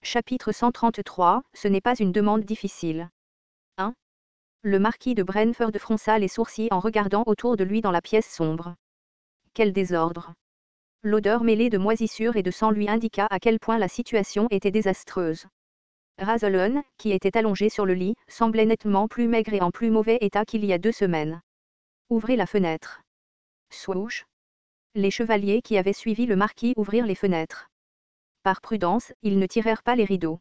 Chapitre 133, ce n'est pas une demande difficile. 1. Le marquis de Brentford fronça les sourcils en regardant autour de lui dans la pièce sombre. Quel désordre! L'odeur mêlée de moisissure et de sang lui indiqua à quel point la situation était désastreuse. Razalon, qui était allongé sur le lit, semblait nettement plus maigre et en plus mauvais état qu'il y a 2 semaines. Ouvrez la fenêtre. Swoosh. Les chevaliers qui avaient suivi le marquis ouvrirent les fenêtres. Par prudence, ils ne tirèrent pas les rideaux.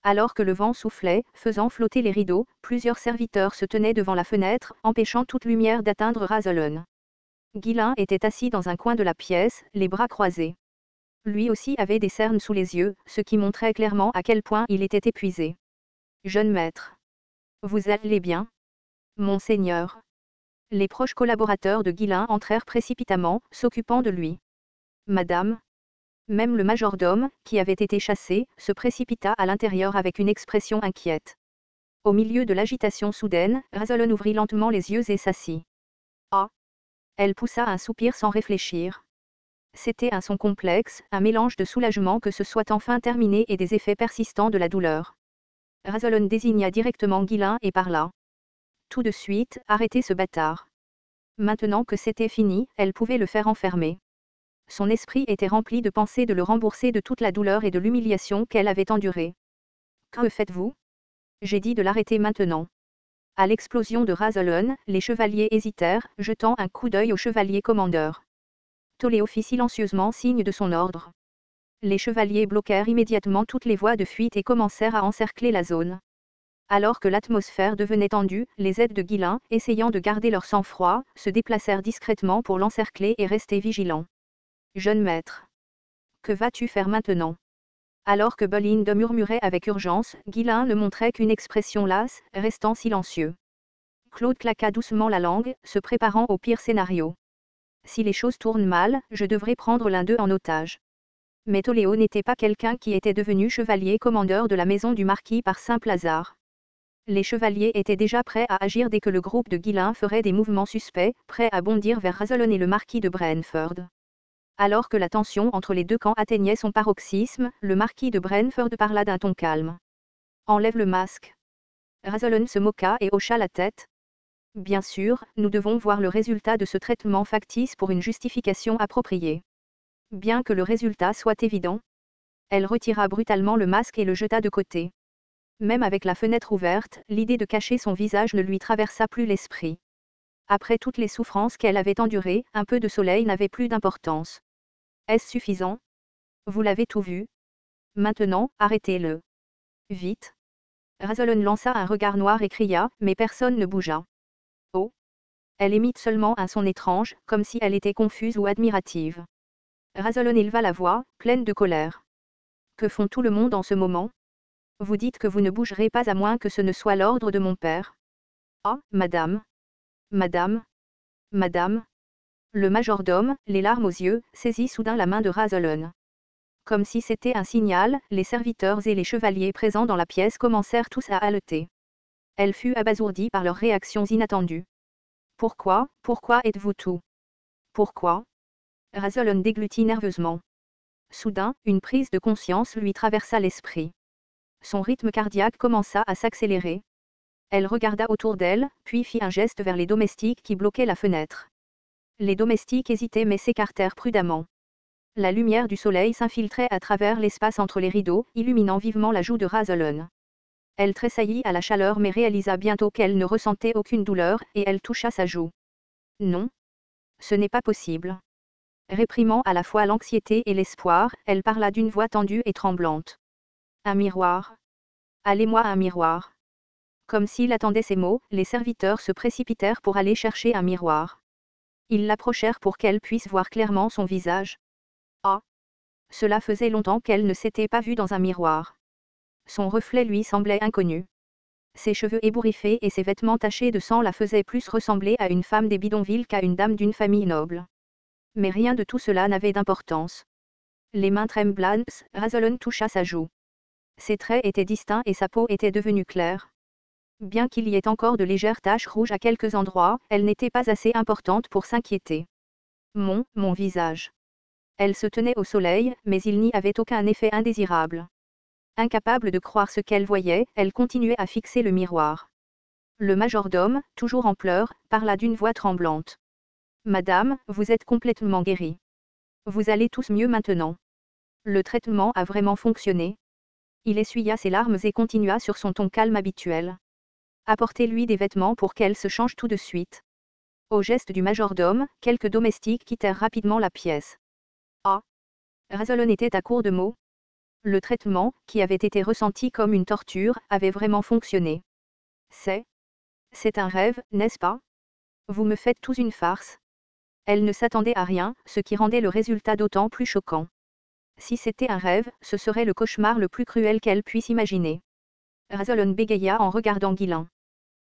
Alors que le vent soufflait, faisant flotter les rideaux, plusieurs serviteurs se tenaient devant la fenêtre, empêchant toute lumière d'atteindre Razalon. Ghislain était assis dans un coin de la pièce, les bras croisés. Lui aussi avait des cernes sous les yeux, ce qui montrait clairement à quel point il était épuisé. Jeune maître. Vous allez bien? Monseigneur. Les proches collaborateurs de Ghislain entrèrent précipitamment, s'occupant de lui. Madame. Même le majordome, qui avait été chassé, se précipita à l'intérieur avec une expression inquiète. Au milieu de l'agitation soudaine, Razalon ouvrit lentement les yeux et s'assit. Ah! Elle poussa un soupir sans réfléchir. C'était un son complexe, un mélange de soulagement que ce soit enfin terminé et des effets persistants de la douleur. Razalon désigna directement Ghislain et parla. Tout de suite, arrêtez ce bâtard. Maintenant que c'était fini, elle pouvait le faire enfermer. Son esprit était rempli de pensées de le rembourser de toute la douleur et de l'humiliation qu'elle avait endurée. Que faites-vous? J'ai dit de l'arrêter maintenant. À l'explosion de Razalon, les chevaliers hésitèrent, jetant un coup d'œil au chevalier commandeur. Toléo fit silencieusement signe de son ordre. Les chevaliers bloquèrent immédiatement toutes les voies de fuite et commencèrent à encercler la zone. Alors que l'atmosphère devenait tendue, les aides de Ghislain, essayant de garder leur sang-froid, se déplacèrent discrètement pour l'encercler et rester vigilants. Jeune maître. Que vas-tu faire maintenant? Alors que Bolinde murmurait avec urgence, Ghislain ne montrait qu'une expression lasse, restant silencieux. Claude claqua doucement la langue, se préparant au pire scénario. Si les choses tournent mal, je devrais prendre l'un d'eux en otage. Mais Toléo n'était pas quelqu'un qui était devenu chevalier commandeur de la maison du marquis par simple hasard. Les chevaliers étaient déjà prêts à agir dès que le groupe de Ghislain ferait des mouvements suspects, prêts à bondir vers Razalon et le marquis de Brentford. Alors que la tension entre les deux camps atteignait son paroxysme, le marquis de Brentford parla d'un ton calme. Enlève le masque. Razalon se moqua et hocha la tête. Bien sûr, nous devons voir le résultat de ce traitement factice pour une justification appropriée. Bien que le résultat soit évident. Elle retira brutalement le masque et le jeta de côté. Même avec la fenêtre ouverte, l'idée de cacher son visage ne lui traversa plus l'esprit. Après toutes les souffrances qu'elle avait endurées, un peu de soleil n'avait plus d'importance. Est-ce suffisant? Vous l'avez tout vu. Maintenant, arrêtez-le. Vite. Razalon lança un regard noir et cria, mais personne ne bougea. Oh! Elle émit seulement un son étrange, comme si elle était confuse ou admirative. Razalon éleva la voix, pleine de colère. Que font tout le monde en ce moment? Vous dites que vous ne bougerez pas à moins que ce ne soit l'ordre de mon père. Ah, madame. Madame. Madame. Le majordome, les larmes aux yeux, saisit soudain la main de Razalon. Comme si c'était un signal, les serviteurs et les chevaliers présents dans la pièce commencèrent tous à haleter. Elle fut abasourdie par leurs réactions inattendues. Pourquoi êtes-vous tout? Pourquoi? Razalon déglutit nerveusement. Soudain, une prise de conscience lui traversa l'esprit. Son rythme cardiaque commença à s'accélérer. Elle regarda autour d'elle, puis fit un geste vers les domestiques qui bloquaient la fenêtre. Les domestiques hésitaient mais s'écartèrent prudemment. La lumière du soleil s'infiltrait à travers l'espace entre les rideaux, illuminant vivement la joue de Razalon. Elle tressaillit à la chaleur mais réalisa bientôt qu'elle ne ressentait aucune douleur, et elle toucha sa joue. Non. Ce n'est pas possible. Réprimant à la fois l'anxiété et l'espoir, elle parla d'une voix tendue et tremblante. Un miroir. Allez-moi un miroir. Comme s'il attendait ces mots, les serviteurs se précipitèrent pour aller chercher un miroir. Ils l'approchèrent pour qu'elle puisse voir clairement son visage. Ah! Cela faisait longtemps qu'elle ne s'était pas vue dans un miroir. Son reflet lui semblait inconnu. Ses cheveux ébouriffés et ses vêtements tachés de sang la faisaient plus ressembler à une femme des bidonvilles qu'à une dame d'une famille noble. Mais rien de tout cela n'avait d'importance. Les mains tremblantes, Razalon toucha sa joue. Ses traits étaient distincts et sa peau était devenue claire. Bien qu'il y ait encore de légères taches rouges à quelques endroits, elle n'était pas assez importante pour s'inquiéter. Mon visage. Elle se tenait au soleil, mais il n'y avait aucun effet indésirable. Incapable de croire ce qu'elle voyait, elle continuait à fixer le miroir. Le majordome, toujours en pleurs, parla d'une voix tremblante. Madame, vous êtes complètement guérie. Vous allez tous mieux maintenant. Le traitement a vraiment fonctionné. Il essuya ses larmes et continua sur son ton calme habituel. Apportez-lui des vêtements pour qu'elle se change tout de suite. Au geste du majordome, quelques domestiques quittèrent rapidement la pièce. Ah! Razolon était à court de mots. Le traitement, qui avait été ressenti comme une torture, avait vraiment fonctionné. C'est un rêve, n'est-ce pas? Vous me faites tous une farce. Elle ne s'attendait à rien, ce qui rendait le résultat d'autant plus choquant. Si c'était un rêve, ce serait le cauchemar le plus cruel qu'elle puisse imaginer. Razolon bégaya en regardant Guilain.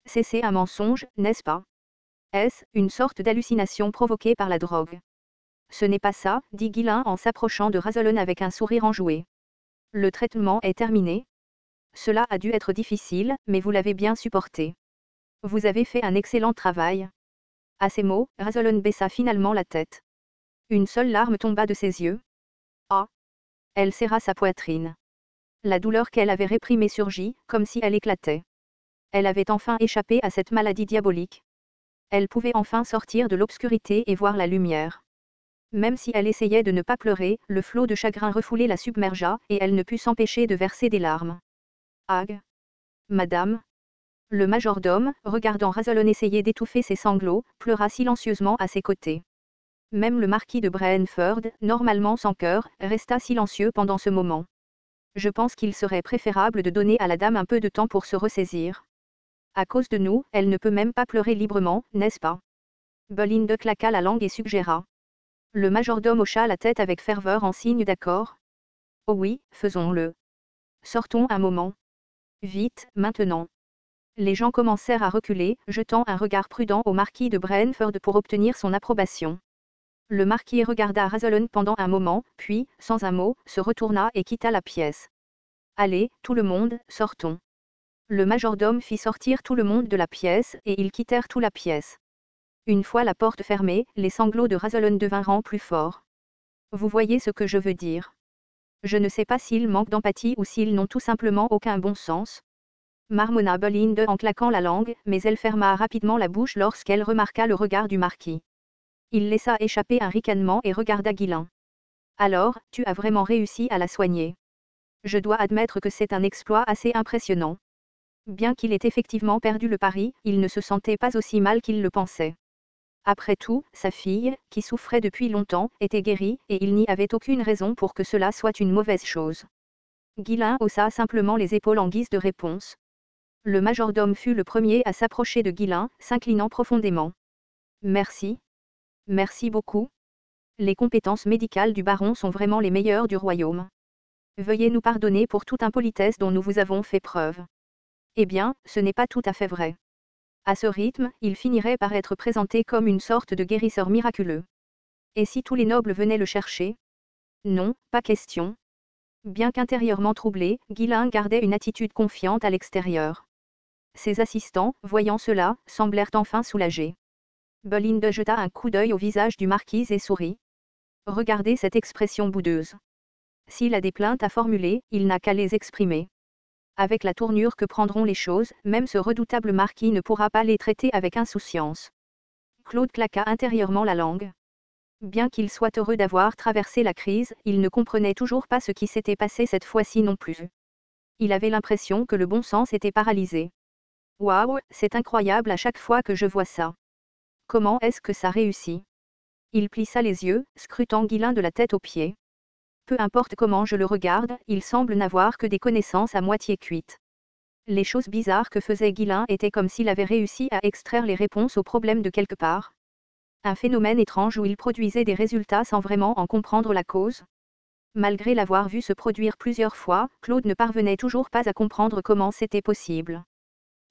C'est un mensonge, n'est-ce pas? Est-ce une sorte d'hallucination provoquée par la drogue? Ce n'est pas ça, dit Guilain en s'approchant de Razolon avec un sourire enjoué. Le traitement est terminé. Cela a dû être difficile, mais vous l'avez bien supporté. Vous avez fait un excellent travail. À ces mots, Razolon baissa finalement la tête. Une seule larme tomba de ses yeux. Ah! Elle serra sa poitrine. La douleur qu'elle avait réprimée surgit, comme si elle éclatait. Elle avait enfin échappé à cette maladie diabolique. Elle pouvait enfin sortir de l'obscurité et voir la lumière. Même si elle essayait de ne pas pleurer, le flot de chagrin refoulé la submergea, et elle ne put s'empêcher de verser des larmes. Ag! Madame! Le majordome, regardant Razolon essayer d'étouffer ses sanglots, pleura silencieusement à ses côtés. Même le marquis de Brentford, normalement sans cœur, resta silencieux pendant ce moment. Je pense qu'il serait préférable de donner à la dame un peu de temps pour se ressaisir. À cause de nous, elle ne peut même pas pleurer librement, n'est-ce pas? Bolinde claqua la langue et suggéra. Le majordome hocha la tête avec ferveur en signe d'accord. Oh oui, faisons-le. Sortons un moment. Vite, maintenant. Les gens commencèrent à reculer, jetant un regard prudent au marquis de Brentford pour obtenir son approbation. Le marquis regarda Razolon pendant un moment, puis, sans un mot, se retourna et quitta la pièce. Allez, tout le monde, sortons. Le majordome fit sortir tout le monde de la pièce, et ils quittèrent tout la pièce. Une fois la porte fermée, les sanglots de Razolon devinrent plus forts. Vous voyez ce que je veux dire. Je ne sais pas s'ils manquent d'empathie ou s'ils n'ont tout simplement aucun bon sens. Marmonna Bolinde en claquant la langue, mais elle ferma rapidement la bouche lorsqu'elle remarqua le regard du marquis. Il laissa échapper un ricanement et regarda Guilain. Alors, tu as vraiment réussi à la soigner. Je dois admettre que c'est un exploit assez impressionnant. Bien qu'il ait effectivement perdu le pari, il ne se sentait pas aussi mal qu'il le pensait. Après tout, sa fille, qui souffrait depuis longtemps, était guérie, et il n'y avait aucune raison pour que cela soit une mauvaise chose. Guilain haussa simplement les épaules en guise de réponse. Le majordome fut le premier à s'approcher de Guilain, s'inclinant profondément. Merci. Merci beaucoup. Les compétences médicales du baron sont vraiment les meilleures du royaume. Veuillez nous pardonner pour toute impolitesse dont nous vous avons fait preuve. Eh bien, ce n'est pas tout à fait vrai. À ce rythme, il finirait par être présenté comme une sorte de guérisseur miraculeux. Et si tous les nobles venaient le chercher? Non, pas question. Bien qu'intérieurement troublé, Guilain gardait une attitude confiante à l'extérieur. Ses assistants, voyant cela, semblèrent enfin soulagés. Bolinde jeta un coup d'œil au visage du marquis et sourit. Regardez cette expression boudeuse. S'il a des plaintes à formuler, il n'a qu'à les exprimer. Avec la tournure que prendront les choses, même ce redoutable marquis ne pourra pas les traiter avec insouciance. Claude claqua intérieurement la langue. Bien qu'il soit heureux d'avoir traversé la crise, il ne comprenait toujours pas ce qui s'était passé cette fois-ci non plus. Il avait l'impression que le bon sens était paralysé. Waouh, c'est incroyable à chaque fois que je vois ça. Comment est-ce que ça réussit? Il plissa les yeux, scrutant Guilain de la tête aux pieds. Peu importe comment je le regarde, il semble n'avoir que des connaissances à moitié cuites. Les choses bizarres que faisait Guilain étaient comme s'il avait réussi à extraire les réponses aux problèmes de quelque part. Un phénomène étrange où il produisait des résultats sans vraiment en comprendre la cause. Malgré l'avoir vu se produire plusieurs fois, Claude ne parvenait toujours pas à comprendre comment c'était possible.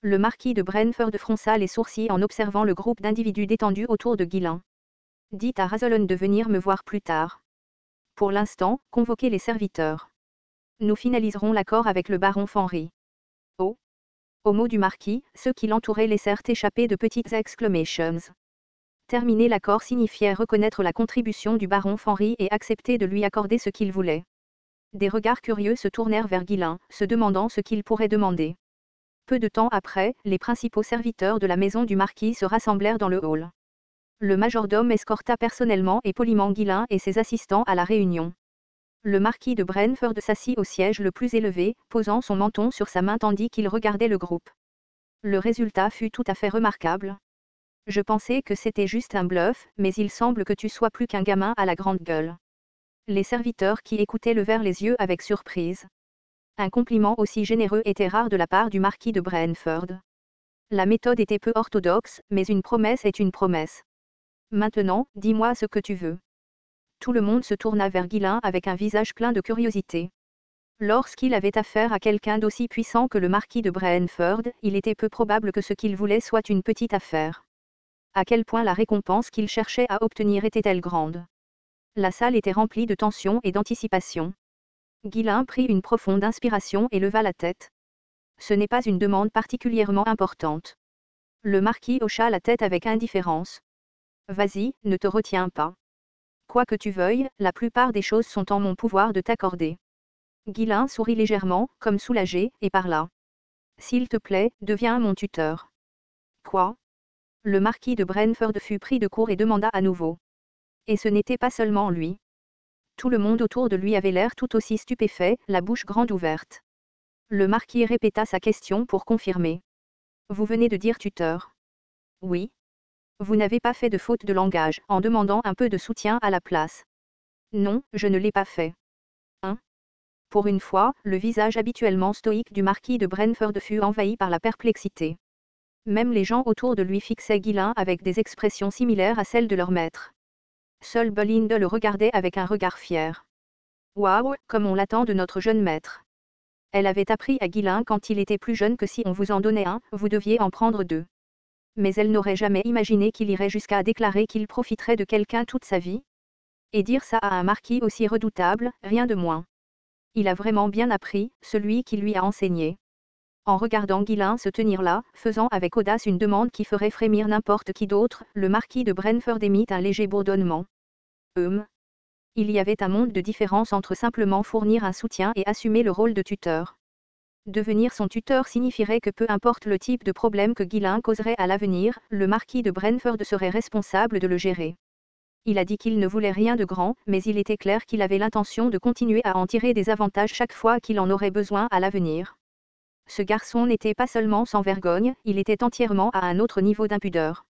Le marquis de Brentford fronça les sourcils en observant le groupe d'individus détendus autour de Guilain. Dites à Razolon de venir me voir plus tard. Pour l'instant, convoquez les serviteurs. Nous finaliserons l'accord avec le baron Fenry. Oh! Au mot du marquis, ceux qui l'entouraient laissèrent échapper de petites exclamations. Terminer l'accord signifiait reconnaître la contribution du baron Fenry et accepter de lui accorder ce qu'il voulait. Des regards curieux se tournèrent vers Guilain, se demandant ce qu'il pourrait demander. Peu de temps après, les principaux serviteurs de la maison du marquis se rassemblèrent dans le hall. Le majordome escorta personnellement et poliment Guilain et ses assistants à la réunion. Le marquis de Brentford s'assit au siège le plus élevé, posant son menton sur sa main tandis qu'il regardait le groupe. Le résultat fut tout à fait remarquable. Je pensais que c'était juste un bluff, mais il semble que tu sois plus qu'un gamin à la grande gueule. Les serviteurs qui écoutaient levèrent les yeux avec surprise. Un compliment aussi généreux était rare de la part du marquis de Brentford. La méthode était peu orthodoxe, mais une promesse est une promesse. Maintenant, dis-moi ce que tu veux. Tout le monde se tourna vers Guilain avec un visage plein de curiosité. Lorsqu'il avait affaire à quelqu'un d'aussi puissant que le marquis de Brentford, il était peu probable que ce qu'il voulait soit une petite affaire. À quel point la récompense qu'il cherchait à obtenir était-elle grande. La salle était remplie de tension et d'anticipation. Guilain prit une profonde inspiration et leva la tête. Ce n'est pas une demande particulièrement importante. Le marquis hocha la tête avec indifférence. Vas-y, ne te retiens pas. Quoi que tu veuilles, la plupart des choses sont en mon pouvoir de t'accorder. Guilain sourit légèrement, comme soulagé, et parla. S'il te plaît, deviens mon tuteur. Quoi ? Le marquis de Brentford fut pris de court et demanda à nouveau. Et ce n'était pas seulement lui. Tout le monde autour de lui avait l'air tout aussi stupéfait, la bouche grande ouverte. Le marquis répéta sa question pour confirmer. Vous venez de dire tuteur. Oui. Vous n'avez pas fait de faute de langage, en demandant un peu de soutien à la place. Non, je ne l'ai pas fait. Hein ? Pour une fois, le visage habituellement stoïque du marquis de Brentford fut envahi par la perplexité. Même les gens autour de lui fixaient Guilain avec des expressions similaires à celles de leur maître. Seule Belinda le regardait avec un regard fier. Waouh, comme on l'attend de notre jeune maître. Elle avait appris à Guilain quand il était plus jeune que si on vous en donnait un, vous deviez en prendre deux. Mais elle n'aurait jamais imaginé qu'il irait jusqu'à déclarer qu'il profiterait de quelqu'un toute sa vie. Et dire ça à un marquis aussi redoutable, rien de moins. Il a vraiment bien appris, celui qui lui a enseigné. En regardant Guilain se tenir là, faisant avec audace une demande qui ferait frémir n'importe qui d'autre, le marquis de Brentford émit un léger bourdonnement. Il y avait un monde de différence entre simplement fournir un soutien et assumer le rôle de tuteur. Devenir son tuteur signifierait que peu importe le type de problème que Guilain causerait à l'avenir, le marquis de Brentford serait responsable de le gérer. Il a dit qu'il ne voulait rien de grand, mais il était clair qu'il avait l'intention de continuer à en tirer des avantages chaque fois qu'il en aurait besoin à l'avenir. Ce garçon n'était pas seulement sans vergogne, il était entièrement à un autre niveau d'impudeur.